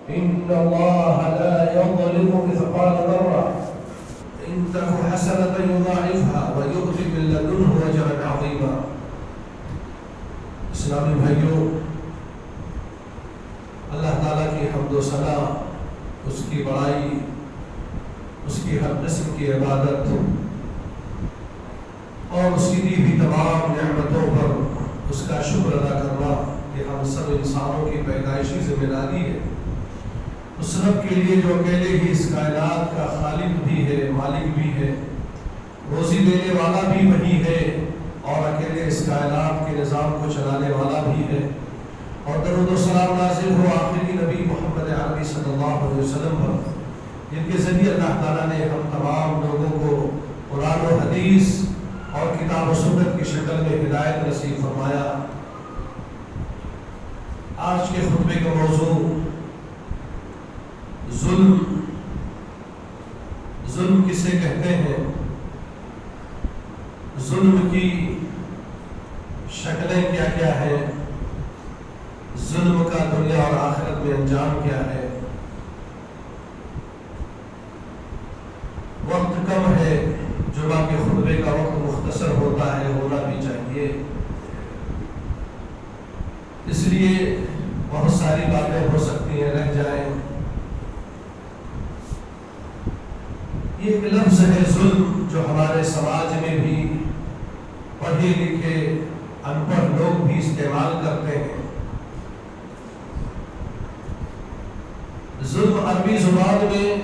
إن الله لا يظلم مثقال ذرة إن تك حسنة يضاعفها ويؤتي من لدنه أجرا عظيما. اسلامی بھائیوں، اللہ تعالیٰ کی حمد و ثنا، اس کی بڑائی، اس کی ہر قسم کی عبادت اور اس کی دی ہوئی تمام نعمتوں پر اس کا شکر ادا کرنا کہ ہم سب انسانوں کی پیدائشی ذمہ داری ہے اس رب کے لیے جو اکیلے ہی اس کائنات کا خالق بھی ہے، مالک بھی ہے، روزی دینے والا بھی وہی ہے اور اکیلے اس کائنات کے نظام کو چلانے والا بھی ہے. اور درود و سلام نازل ہو آخری نبی محمد عربی صلی اللہ علیہ وسلم پر، جن کے ذریعے اللہ تعالیٰ نے ہم تمام لوگوں کو قرآن و حدیث اور کتاب و سنت کی شکل میں ہدایت نصیب فرمایا. آج کے خطبے کا موضوع ظلم کسے کہتے ہیں، ظلم کی شکلیں کیا کیا ہیں، ظلم کا دنیا اور آخرت میں انجام کیا ہے. وقت کم ہے، جمعہ کے خطبے کا وقت مختصر ہوتا ہے، ہونا بھی چاہیے، اس لیے بہت ساری باتیں ہو سکتی ہیں رہ جائیں. یہ ایک لفظ ہے ظلم جو ہمارے سماج میں بھی پڑھے لکھے ان پڑھ لوگ بھی استعمال کرتے ہیں. ظلم عربی زبان میں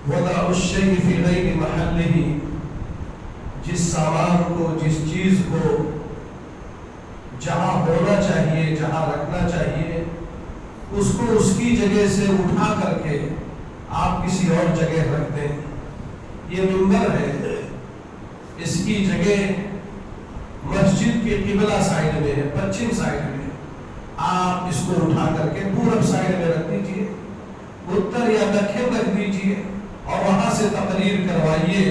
وضع الشیء فی غیر محلہ، جس سامان کو، جس چیز کو جہاں ہونا چاہیے، جہاں رکھنا چاہیے، اس کو اس کی جگہ سے اٹھا کر کے آپ کسی اور جگہ رکھ دیں. یہ منبر ہے، اس کی جگہ مسجد کے قبلہ سائڈ میں ہے، پچھم سائڈ میں. آپ اس کو اٹھا کر کے پورب سائڈ میں رکھ دیجئے، اتر یا دکھن رکھ دیجئے اور وہاں سے تقریر کروائیے.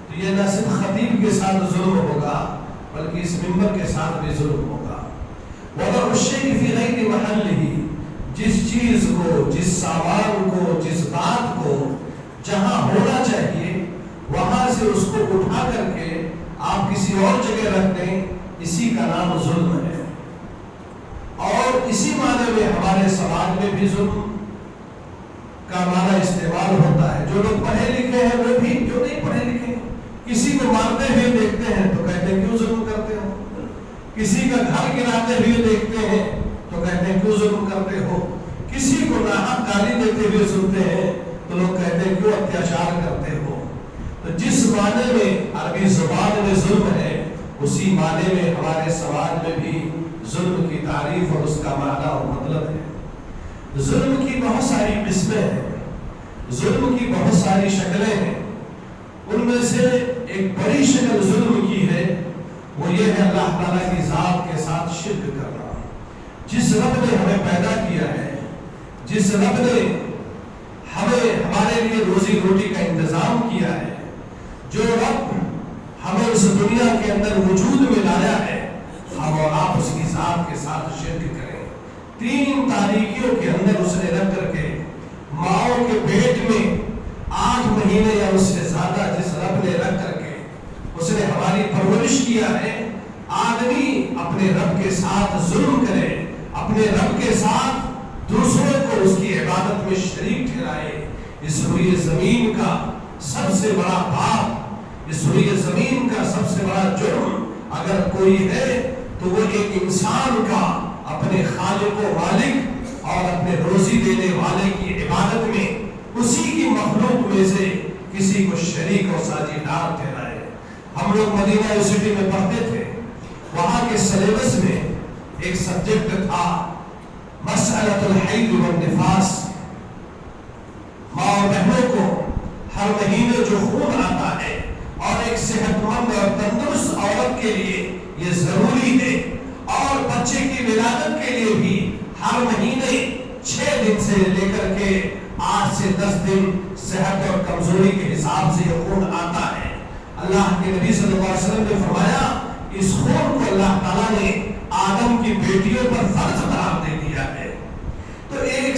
تو یہ نہ صرف خطیب کے ساتھ ظلم ہوگا بلکہ اس منبر کے ساتھ بھی ظلم ہوگا. وَضَعُ الشَّيْءِ فِي غَيْرِ مَحَلِّهِ، جس چیز کو، جس سامان کو، جس بات کو جہاں ہونا چاہیے وہاں سے اس کو اٹھا کر کے آپ کسی اور جگہ رکھ دیں، اسی کا نام ظلم ہے. اور اسی معنی میں ہمارے سماج میں بھی ظلم کا معنی استعمال ہوتا ہے. جو لوگ پڑھے لکھے ہیں وہ بھی، جو نہیں پڑھے لکھے کسی کو مارتے ہوئے دیکھتے ہیں تو کہتے ہیں کیوں ظلم کرتے ہو، کسی کا گھر گراتے ہوئے دیکھتے ہیں تو کہتے ہیں کیوں ظلم کرتے ہو، کسی کو ناحق گالی دیتے ہوئے سنتے ہیں تو لوگ کہتے ہیں کیوں اتیاچار کرتے ہو. تو جس معنی میں عربی زبان میں ظلم ہے، اسی معنی میں ہمارے سماج میں بھی ظلم کی تعریف اور اس کا معنی اور مطلب ہے. ظلم کی بہت ساری قسمیں ہیں، ظلم کی بہت ساری شکلیں ہیں. ان میں سے ایک بڑی شکل ظلم کی ہے، وہ یہ ہے اللہ تعالیٰ کی ذات کے ساتھ شرک کرنا. جس رب نے ہمیں پیدا کیا ہے، جس رب نے ہمیں ہمارے لیے روزی روٹی کا انتظام کیا ہے، جو رب ہمیں اس دنیا کے اندر وجود میں لایا ہے، ہم اور آپ اس کی ذات کے ساتھ شرک کریں. 3 تاریکیوں کے اندر اس نے رکھ کر کے ماؤں کے پیٹ میں 8 مہینے یا اس سے زیادہ جس رب نے رکھ کر کے اس نے ہماری پرورش کیا ہے. آدمی اپنے رب کے ساتھ ظلم کرے، اپنے رب کے ساتھ دوسروں کو اس کی عبادت میں شریک ٹھہرائے. اس روئے زمین کا سب سے بڑا پاپ، اس روئے زمین کا سب سے بڑا جرم اگر کوئی ہے تو وہ ایک انسان کا اپنے خالق و مالک اور اپنے روزی دینے والے کی عبادت میں اسی کی مخلوق میں سے کسی کو شریک اور ساجیدار ٹھہرائے. ہم لوگ مدینہ یونیورسٹی میں پڑھتے تھے، وہاں کے سلیبس میں ایک سبجیکٹ تھا مسئلۃ الحیض والنفاس. ماں اور بہنوں کو ہر مہینے جو خون آتا ہے اور ایک صحت مند اور تندرست عورت کے لیے یہ ضروری ہے، اور بچے کی ولادت کے لیے بھی ہر مہینے 6 دن سے لے کر کے 8 سے 10 دن صحت اور کمزوری کے حساب سے یہ خون آتا ہے. اللہ کے نبی صلی اللہ علیہ وسلم نے فرمایا اس خون کو اللہ تعالیٰ نے آدم کی بیٹیوں پر فرض قرار دے دیا ہے. تو ایک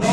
9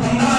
15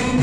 MP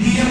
DM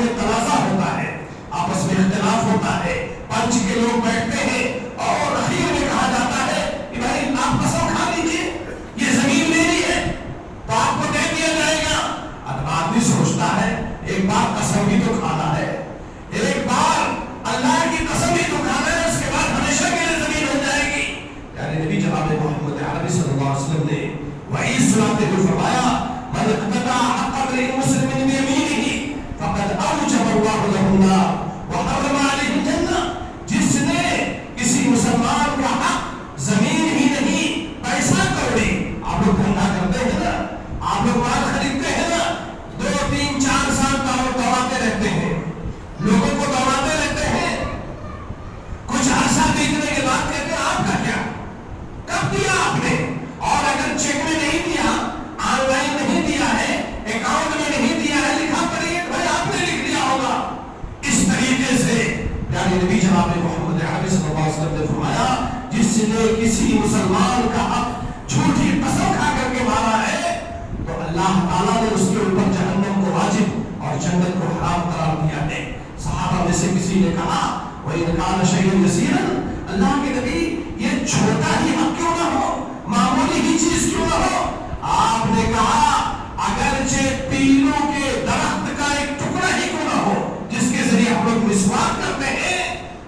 معاملے میں تنازع ہوتا ہے، آپس میں اختلاف ہوتا ہے، پنچ کے لوگ بیٹھتے ہیں اور اخیر میں کہا جاتا ہے کہ بھائی آپ قسم کھا لیجیے یہ زمین میری ہے تو آپ کو دے دیا جائے گا۔ اب آدمی سوچتا ہے ایک بار قسم بھی تو کھانا ہے، ایک بار اللہ کی قسم بھی تو کھانا ہے، اس کے بعد ہمیشہ کے لیے زمین ہو جائے گی۔ یعنی نبی جناب محمد عربی صلی اللہ علیہ وسلم نے وہی سناتے ہوئے فرمایا من اقتطع حق امرئ مسلم بیمینہ فقد اوجب اللہ له النار وحرم علیہ الجنہ۔ جس نے کسی مسلمان کا حق زمین ہی نہیں پیسہ کوڑی، آپ لوگ دھندا کرتے ہیں نا، آپ لوگ مال خریدتے ہیں نا، 2 3 4 سال دوڑاتے رہتے ہیں، لوگوں کو دوڑاتے رہتے ہیں، کچھ عرصہ بیتنے کے بعد کہتے ہیں آپ کا کیا، کب دیا آپ نے؟ اور اگر چیک میں نہیں دیا، آن لائن نہیں دیا ہے، اکاؤنٹ میں نہیں دیا ہے، لکھا پڑھیے بھائی آپ نے لکھ دیا ہوگا۔ اس طریقے سے یعنی نبی جناب محمد عربی صلی اللہ علیہ وسلم نے فرمایا جس نے کسی مسلمان کا حق جھوٹی قسم کھا کر کے مارا ہے تو اللہ تعالیٰ نے اس کے اوپر جہنم کو واجب اور جنت کو حرام قرار دیا ہے۔ صحابہ میں سے کسی نے کہا وَإِنْ كَانَ شَيْءٌ يَسِيرًا، اللہ کے نبی یہ چھوٹا ہی حق کیوں نہ ہو، معمولی ہی چیز کیوں نہ ہو؟ آپ نے کہا اگرچہ پیلوں کے درخت کا ایک ٹکڑا ہی کیوں نہ ہو جس کے ذریعے ہم لوگ مسواک کرتے ہیں،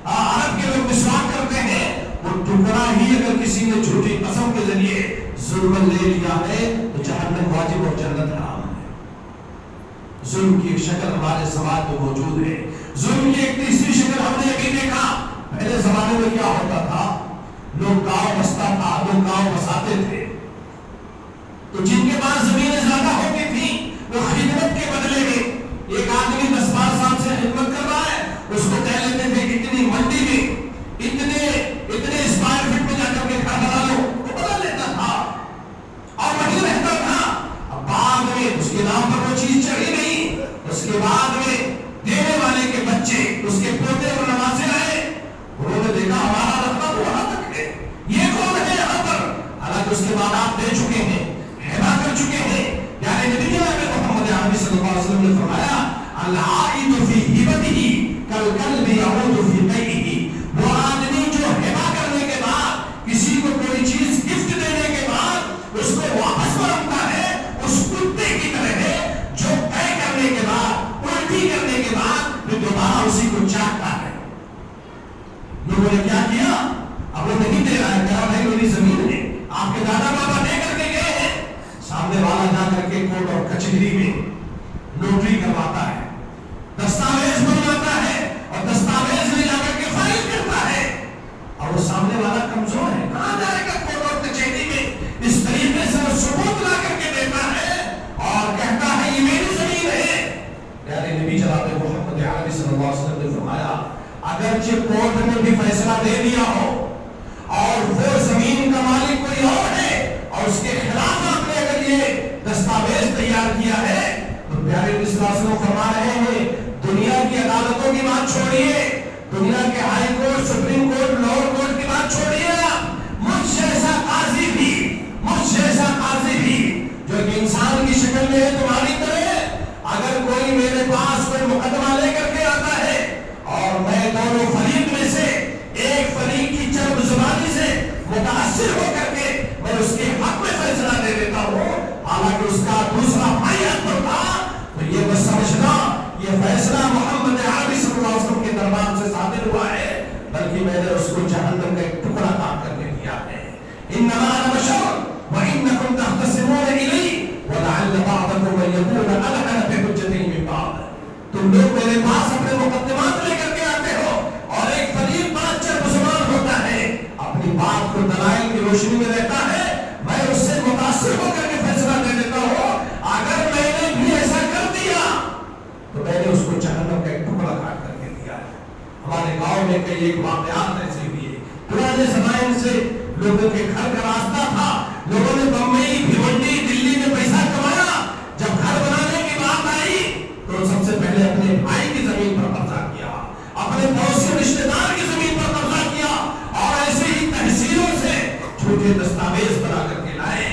عرب کے لوگ مسواک کرتے ہیں، وہ ٹکڑا ہی اگر کسی نے جھوٹی قسم کے ذریعے ظلم لے لیا ہے تو جہنم واجب اور جنت حرام ہے۔ ظلم کی ایک شکل ہمارے سماج میں موجود ہے، ظلم کی ایک تیسری شکل ہم نے ابھی دیکھا۔ پہلے زمانے میں کیا ہوتا تھا، لوگ گاؤں بستا تھا، لوگ گاؤں بساتے تھے تو جن کے پاس زمینیں زیادہ ہوتی تھی وہ خدمت کے بدلے میں، ایک آدمی 10-12 سال سے خدمت کر رہا ہے، اس کو کہہ لیتے تھے کہ اتنی منڈی میں اتنے اسکوائر فٹ میں جا کر کے گھر بنا لو، وہ بدل لیتا تھا اور وہیں رہتا تھا۔ اب بعد میں اس کے نام پر وہ چیز چڑھی نہیں، اس کے بعد میں دینے والے کے بچے، اس کے پوتے اور نواسے آئے، انہوں نے دیکھا ہمارا رقبہ تو وہاں تک ہے، یہ کون ہے یہاں پر؟ حالانکہ اس کے بعد آپ دے چکے ہیں، ہیبا کر چکے ہیں۔ یعنی نبی جناب محمد عربی صلی اللہ علیہ وسلم نے فرمایا العائد فی ہبتہ کالکلب یعود فی قیئہ، وہ آدمی جو ہیبا کرنے کے بعد کسی کو کوئی چیز گفٹ دینے کے بعد اس کو واپس مانگتا ہے، اس کتے کی طرح ہے جو قے کرنے کے بعد، الٹی کرنے کے بعد پھر دوبارہ اسی کو چاٹتا ہے۔ لوگوں نے کیا کیا؟ اب وہ نہیں دے رہا ہے، کہا بھائی میری زمین ہے، آپ کے دادا بابا دے کر کے گئے ہیں۔ سامنے والا جا کر کے کورٹ اور کچہری میں نوٹری کرواتا ہے، دستاویز بنواتا ہے اور دستاویز میں جا کر کے فائل کرتا ہے، اور وہ سامنے والا کمزور ہے، کہاں جائے گا کورٹ اور کچہری میں؟ اس طریقے سے وہ ثبوت لا کر کے دیتا ہے اور کہتا ہے یہ میری زمین ہے۔ یعنی نبی جناب محمد عربی صلی اللہ علیہ وسلم نے فرمایا اگرچہ کورٹ نے بھی فیصلہ دے دیا ہو اور وہ زمین کا مالک کوئی اور ہے اور اس کے خلاف آپ نے اگر یہ دستاویز تیار کیا ہے تو پیارے نبی صلی اللہ علیہ وسلم فرما رہے ہیں دنیا کی عدالتوں کی بات چھوڑیے، دنیا کے high court, supreme court, lower court کی بات چھوڑیے، مجھ جیسا قاضی بھی جو ایک انسان کی شکل میں ہے تمہاری طرح، اگر کوئی میرے پاس کوئی مقدمہ لے کر کے آتا ہے اور میں دونوں فریق میں سے ایک فریق کی چرب زبانی سے متاثر ہو کر کے میں اس کے حق میں فیصلہ دے دیتا ہوں، حالانکہ اس کا دوسرا بھائی حق تھا، تو یہ بس سمجھنا یہ فیصلہ محمد عربی صلی اللہ علیہ وسلم کے دربار سے صادر ہوا ہے، بلکہ میں نے اس کو جہنم کا ایک ٹکڑا کاٹ کر کے دیا ہے۔ انما انا بشر وانکم تختصمون الی ولعل بعضکم ان یکون الحن بحجتہ من بعض، تم لوگ میرے پاس اپنے مقدمات لے کر کے آتے ہو اور ایک فریق بات چرب زبان ہوتا ہے، اپنی بات کو دلائل کی روشنی میں رہتا ہے، میں اس سے متاثر ہو کر کے فیصلہ دے دیتا ہوں، اگر میں نے بھی ایسا کر دیا تو میں نے اس کو جہنم کا ایک ٹکڑا کاٹ کر کے دیا ہے۔ ہمارے گاؤں میں کئی ایک واقعات ایسے ہوئے، پرانے زمانے سے لوگوں کے گھر کا راستہ تھا، لوگوں نے بمبئی، بھیونڈی، دلی میں پیسہ کمایا، جب گھر بنانے کی بات آئی تو سب سے پہلے اپنے بھائی کی زمین پر قبضہ کیا، اپنے پڑوسی رشتے دار کی زمین پر قبضہ کیا اور ایسے ہی تحصیلوں سے جھوٹے دستاویز بنا کر کے لائے۔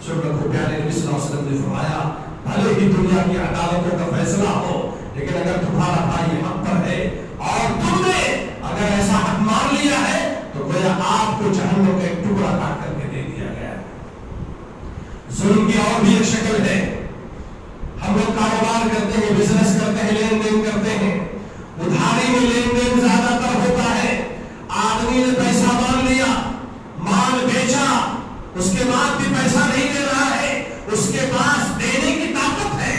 سنت کو پیارے نبی صلی اللہ علیہ وسلم نے فرمایا بھلے ہی دنیا کی عدالتوں کا فیصلہ ہو لیکن اگر تمہارا بھائی حق پر ہے اور تم نے اگر ایسا حق مان لیا ہے تو گویا آپ کو جہنم کا ایک ٹکڑا کاٹ کر کے دے دیا گیا ہے۔ ظلم کی اور بھی ایک شکل ہے، ہم لوگ کاروبار کرتے ہیں، بزنس کرتے ہیں، لین دین کرتے ہیں، ادھاری میں لین دین زیادہ تر ہوتا ہے۔ آدمی نے پیسہ مان لیا، مال بیچا، اس کے بعد بھی پیسہ نہیں دے رہا ہے، اس کے پاس دینے کی طاقت ہے،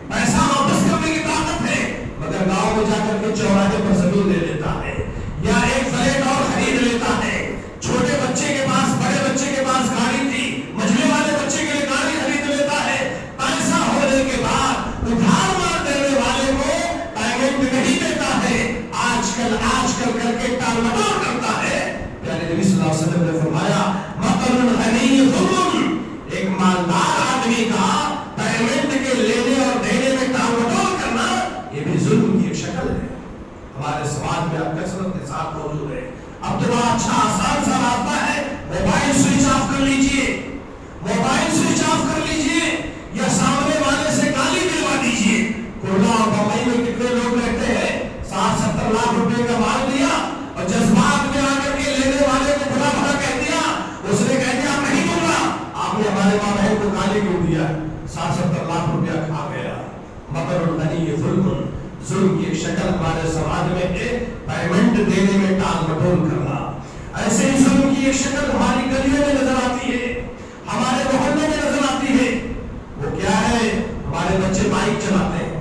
پیسہ واپس کرنے کی طاقت ہے، مگر گاؤں میں جا کر کے چوراہے پر زمین لے لیتا ہے یا ایک فلیٹ اور خرید لیتا ہے۔ چھوٹے بچے کے پاس، بڑے بچے کے پاس گاڑی تھی، مجھے والے بچے کے لیے گاڑی خرید لیتا ہے۔ پیسہ ہونے کے بعد ادھار مار دینے والے کو پیمنٹ نہیں دیتا ہے، آج کل کر کے ٹال مٹول کرتا ہے۔ پیارے نبی صلی اللہ علیہ وسلم نے فرمایا مثل الغنی ظلم، ایک مالدار آدمی کا پیمنٹ کے لینے اور دینے میں ٹال مٹول کرنا یہ بھی ظلم کی ایک شکل ہے۔ ہمارے سماج میں اب کثرت کے ساتھ موجود ہے۔ اب تو بڑا اچھا آسان سا راستہ ہے، موبائل سوئچ آف کر لیجئے، موبائل سوئچ آف کر لیجئے یا سامنے والے سے گالی دلوا دیجئے۔ کوئٹہ اور بمبئی میں کتنے لوگ رہتے ہیں، 60-70 لاکھ روپے کا مال دیا اور جذبات میں آ کر کے لینے والے کو بڑا بڑا کہہ دیا، اس نے کہہ دیا نہیں دوں گا، آپ نے ہمارے ماں بہن کو گالی کیوں دیا، 60-70 لاکھ روپیہ کھا گیا۔ مگر الغنی ظلم، ظلم کی ایک شکل ہمارے سماج میں ہے، پیمنٹ دینے میں ٹال مٹول کرنا۔ ایسے ہی ظلم کی ایک شکل ہماری گلیوں میں نظر آتی ہے، ہمارے محلوں میں نظر آتی ہے۔ وہ کیا ہے؟ ہمارے بچے بائک چلاتے ہیں،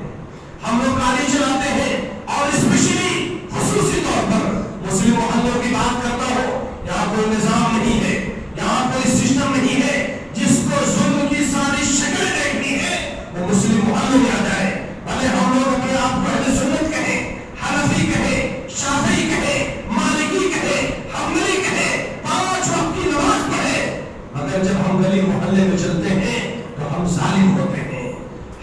ہم لوگ گاڑی چلاتے ہیں، اور اسپیشلی خصوصی طور پر مسلم محلوں کی بات کرتا ہوں، یہاں کوئی نظام نہیں ہے، یہاں کوئی سسٹم نہیں ہے، جس کو ظلم کی ساری شکلیں دیکھنی ہے وہ مسلم محلوں میں آ جائے۔ بھلے ہم لوگ اپنے آپ کو اہل سنت کہیں، حنفی کہیں، شافعی کہیں، مالکی کہیں، حنبلی کہیں، 5 وقت کی نماز پڑھیں، مگر جب ہم گلی محلے میں چلتے ہیں تو ہم ظالم ہوتے ہیں۔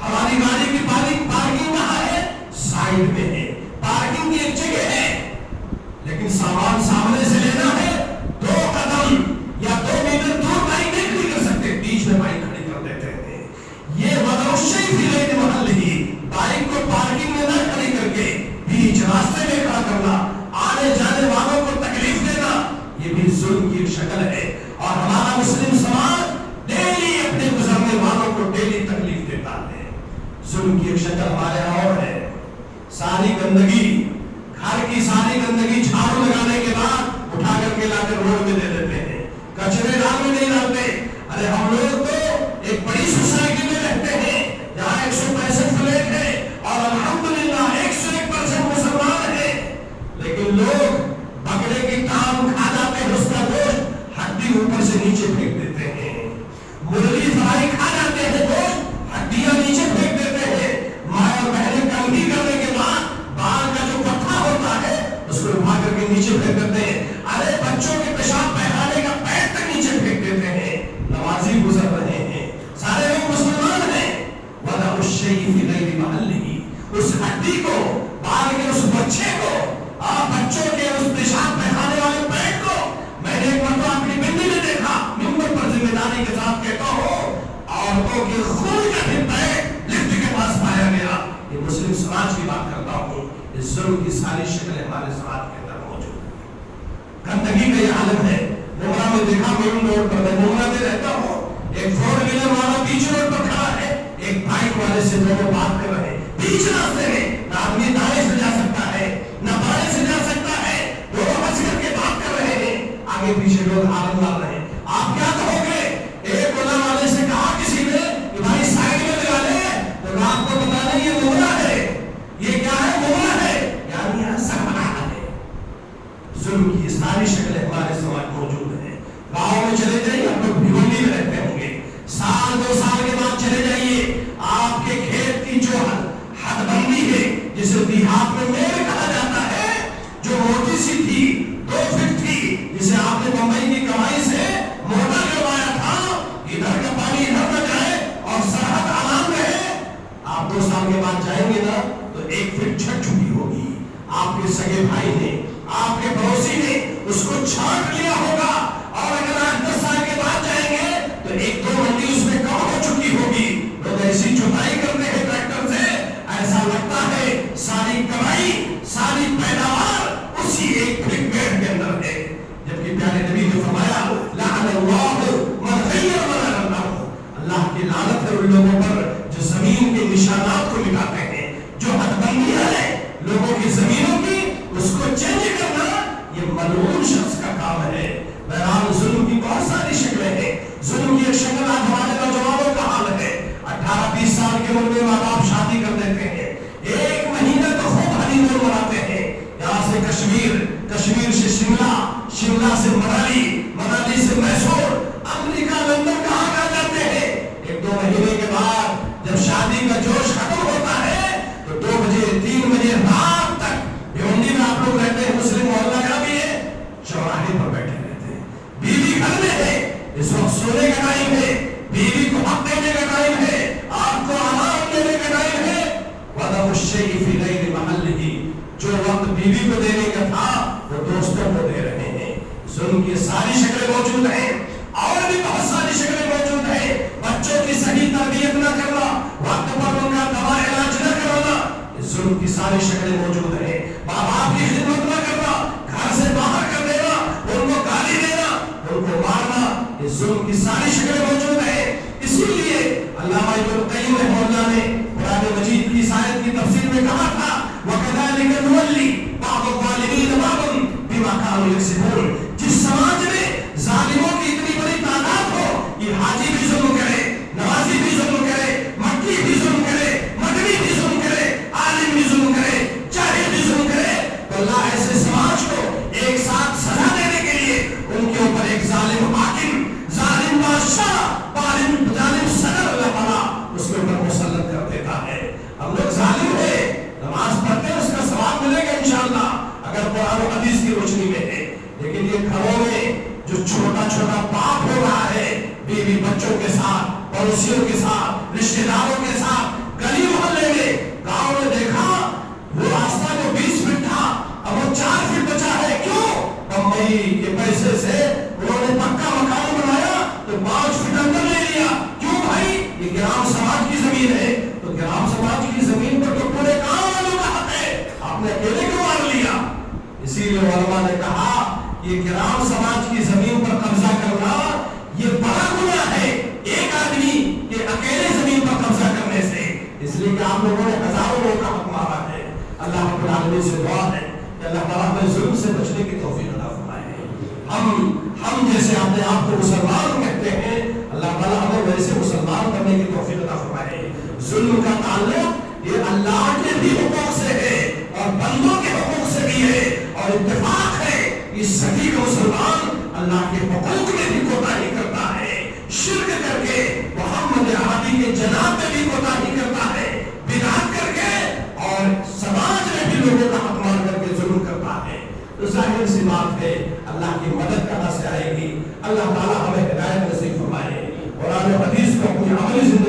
ہماری گاڑی کی پارکنگ کہاں ہے؟ سائڈ میں ہے، پارکنگ کی ایک جگہ ہے، لیکن سامان سامنے سے لینا ہے، 2 قدم یا 2 میٹر دور بائک نہیں کھڑی کر سکتے، بیچ میں بائک کھڑی کر دیتے ہیں۔ یہ بدوشی فی لیل محل ہی، بائک کو پارکنگ میں نہ کھڑی کر کے بیچ راستے میں کھڑا کرنا، آنے جانے والوں کو تکلیف دینا، یہ بھی ظلم کی ایک شکل ہے۔ اور ہمارا مسلم سماج ڈیلی اپنے گزرنے والوں کو ڈیلی تکلیف دیتا ہے۔ ظلم کی ایک شکل ہمارے یہاں اور ہے، ساری گندگی، گھر کی ساری گندگی جھاڑو لگانے کے بعد اٹھا کر کے لا کر روڈ میں دے دیتے ہیں، کچرے دان میں نہیں ڈالتے۔ ارے ہم لوگ تو ایک بڑی سوسائٹی میں رہتے ہیں جہاں 165 فلیٹ ہے اور الحمدللہ 101% مسلمان ہیں، لیکن لوگ بکرے کی ٹانگ کھا جاتے ہیں، اس کا گوشت ہڈی اوپر سے نیچے پھینک دیتے ہیں، مرغی فرائی کھا جاتے ہیں، گوشت ہڈیاں نیچے پھینک دیتے ہیں، ماں اور بہنیں کنگھی کرنے کے بعد بال کا جو پٹھا ہوتا ہے اس کو اٹھا کر کے نیچے پھینک دیتے ہیں۔ ارے بچوں کے پیشاب بہانے کا پیر تک نیچے پھینک دیتے ہیں۔ نمازی گزر رہے ہیں، سارے لوگ مسلمان ہیں، وَدَعُ الشَّيْءِ فِي غَيْرِ مَحَلِّهِ، اس ہڈی کو، بال کے اس بچے کو، بچوں کے اس پیشاب بہانے والے پیر کو میں نے ایک مرتبہ اپنی بندی میں دیکھا، ممبر پر ذمہ داری کے ساتھ کہتا ہوں، عورتوں کے خون کا بھی پیر لفٹ کے پاس پایا گیا۔ یہ مسلم سماج کی بات کرتا ہوں، اس ظلم کی ساری شکلیں ہمارے سماج کے اندر موجود ہیں۔ گندگی کا یہ عالم ہے۔ ممرا میں دیکھا، مین روڈ پر میں ممرا میں رہتا ہوں، ایک 4 ویلر والا بیچ روڈ پر کھڑا ہے، ایک بائک والے سے دونوں بات کر رہے ہیں بیچ راستے میں، نہ آدمی دائیں سے جا سکتا ہے نہ بائیں سے جا سکتا ہے، دونوں ہنس کر کے بات کر رہے ہیں، آگے پیچھے لوگ ہارن مار رہے ہیں۔ آپ کیا کہو گے؟ ایک اولا والے سے کہا کسی نے کہ بھائی سائڈ میں لگا لے، تو آپ کو بتا دیں یہ ممرا ہے، یہ کیا ہے؟ ممرا ہے، یعنی یہاں سرمایہ ہے۔ ظلم کی ساری شکلیں ہمارے سماج موجود ہیں۔ گاؤں میں چلے جائیے، آپ لوگ بھیونڈی میں رہتے ہوں گے، سال 2 سال کے بعد چلے جائیے، آپ کے کھیت کی جو حد بندی ہے جسے دیہات میں میل کہا جاتا ہے، جو موٹی سی تھی 2 فٹ تھی، جسے آپ نے بمبئی کی کمائی سے موٹا کروایا تھا، ادھر کا پانی ادھر نہ جائے اور سرحد عام رہے، آپ 2 سال کے بعد جائیں گے نا تو 1 فٹ چھٹ چکی ہوگی، آپ کے سگے بھائی نے، آپ کے پڑوسی نے اس کو چھانٹ لیا ہوگا، اور اگر آپ 10 سال کے بعد جائیں گے تو 1-2 منڈی اس میں کم ہو چکی ہوگی۔ لوگ ایسی جتائی کرتے ہیں ٹریکٹر سے، ایسا لگتا ہے ملک میں ماں باپ شادی کر دیتے ہیں، 1 مہینہ تو خوب ہنی مون مناتے ہیں، یہاں سے کشمیر، کشمیر سے شملہ، شملہ سے منالی، منالی سے میسور، امریکہ لندن کہاں کہاں جاتے ہیں۔ 1-2 مہینے کے بعد جب شادی کا جوش ختم ہوتا ہے تو 2 بجے 3 بجے رات تک بھیونڈی میں آپ لوگ رہتے ہیں، مسلم محلہ کا بھی ہے، چوراہے پر بیٹھے رہتے ہیں، بیوی گھر میں ہے، اس وقت سونے کا ٹائم ہے، بیوی کو حق دینے کا ٹائم ہے، آپ کو آرام دینے کا ٹائم ہے۔ وَدَعُ الشَّيْءِ فِي غَيْرِ مَحَلِّهِ، جو وقت بیوی کو دینے کا تھا وہ دوستوں کو دے رہے ہیں۔ ظلم کی ساری شکلیں موجود ہیں، اور بھی بہت ساری شکلیں موجود ہیں۔ بچوں کی صحیح تربیت نہ کرنا، وقت پر ان کا دوا علاج نہ کروانا، اس ظلم کی ساری شکلیں موجود ہیں۔ ماں باپ کی خدمت نہ کرنا، گھر سے باہر کر دینا، ان کو گالی دینا، ان کو مارنا، یہ ظلم کی ساری شکلیں موجود ہیں۔ اسی لیے علامہ ابن القیم رحمہ اللہ نے قرآن مجید کی اس آیت کی تفسیر میں کہا تھا وَكَذَلِكَ نُوَلِّي بَعْضَ الظَّالِمِينَ بَعْضًا بِمَا كَانُوا يَكْسِبُونَ۔ جس سماج میں ظالموں کی اتنی بڑی تعداد ہو، یہ حاجی بھی ظلم کرے، نمازی بھی ظلم کرے، مکی بھی ظلم کرے، مدنی بھی ظلم کرے، عالم بھی ظلم کرے، جاہل بھی ظلم کرے، تو اللہ ایسے سماج کو ایک ساتھ سزا دینے کے لیے ان کے اوپر ایک ظالم حاکم، ظالم بادشاہ، ظالم صدر اللہ تعالیٰ اس کے اوپر مسلط کر دیتا ہے۔ ہم لوگ ظالم ہیں، نماز پڑھتے ہیں، اس کا ثواب ملے گا انشاءاللہ اگر قرآن و حدیث کی روشنی میں ہے، لیکن یہ گھروں میں جو چھوٹا چھوٹا پاپ ہو رہا ہے، بیوی بچوں کے ساتھ، پڑوسیوں کے ساتھ، رشتہ داروں کے ساتھ، گلی محلے میں، گاؤں میں دیکھا وہ راستہ جو 20 فٹ تھا اب وہ 4 فٹ بچا ہے، کیوں؟ بمبئی کے پیسے سے انہوں نے پکا مکان بنایا تو 5 فٹ اندر لے لیا، کیوں بھائی؟ یہ گرام سماج کی زمین ہے، تو گرام سماج کی زمین پر تو پورے گاؤں والوں کا حق ہے، آپ نے اکیلے کیوں مار لیا؟ اسی لیے علماء نے کہا یہ گرام سماج کی زمین پر قبضہ کرنا یہ بڑا گناہ ہے ایک آدمی کے اکیلے زمین پر قبضہ کرنے سے، اس لیے کہ آپ لوگوں نے ہزاروں لوگوں کا حق مارا ہے۔ اللہ رب العالمین سے دعا ہے کہ اللہ تعالیٰ ہمیں ظلم سے بچنے کی توفیق عطا فرمائے۔ ہم جیسے اپنے آپ کو مسلمان کہتے ہیں، اللہ تعالیٰ ہمیں ویسے مسلمان کرنے کی توفیق عطا فرمائے۔ ظلم کا تعلق یہ اللہ کے بھی حقوق سے ہے اور بندوں کے حقوق سے بھی ہے، اور اتفاق ہے اس صدی کا مسلمان اللہ کے حقوق میں بھی کوتاہی کرتا ہے، شرک کر کے محمد عربی کے جناب میں بھی کوتاہی کرتا ہے، بدعت کر کے اور سماج میں بھی لوگوں کا حق مار کر کے ظلم کرتا ہے۔ تو ظاہر سی بات ہے اللہ کی مدد کہاں سے آئے گی؟ اللہ تعالیٰ ہمیں ہدایت نصیب فرمائے، قرآن و حدیث کو اپنی عملی زندگی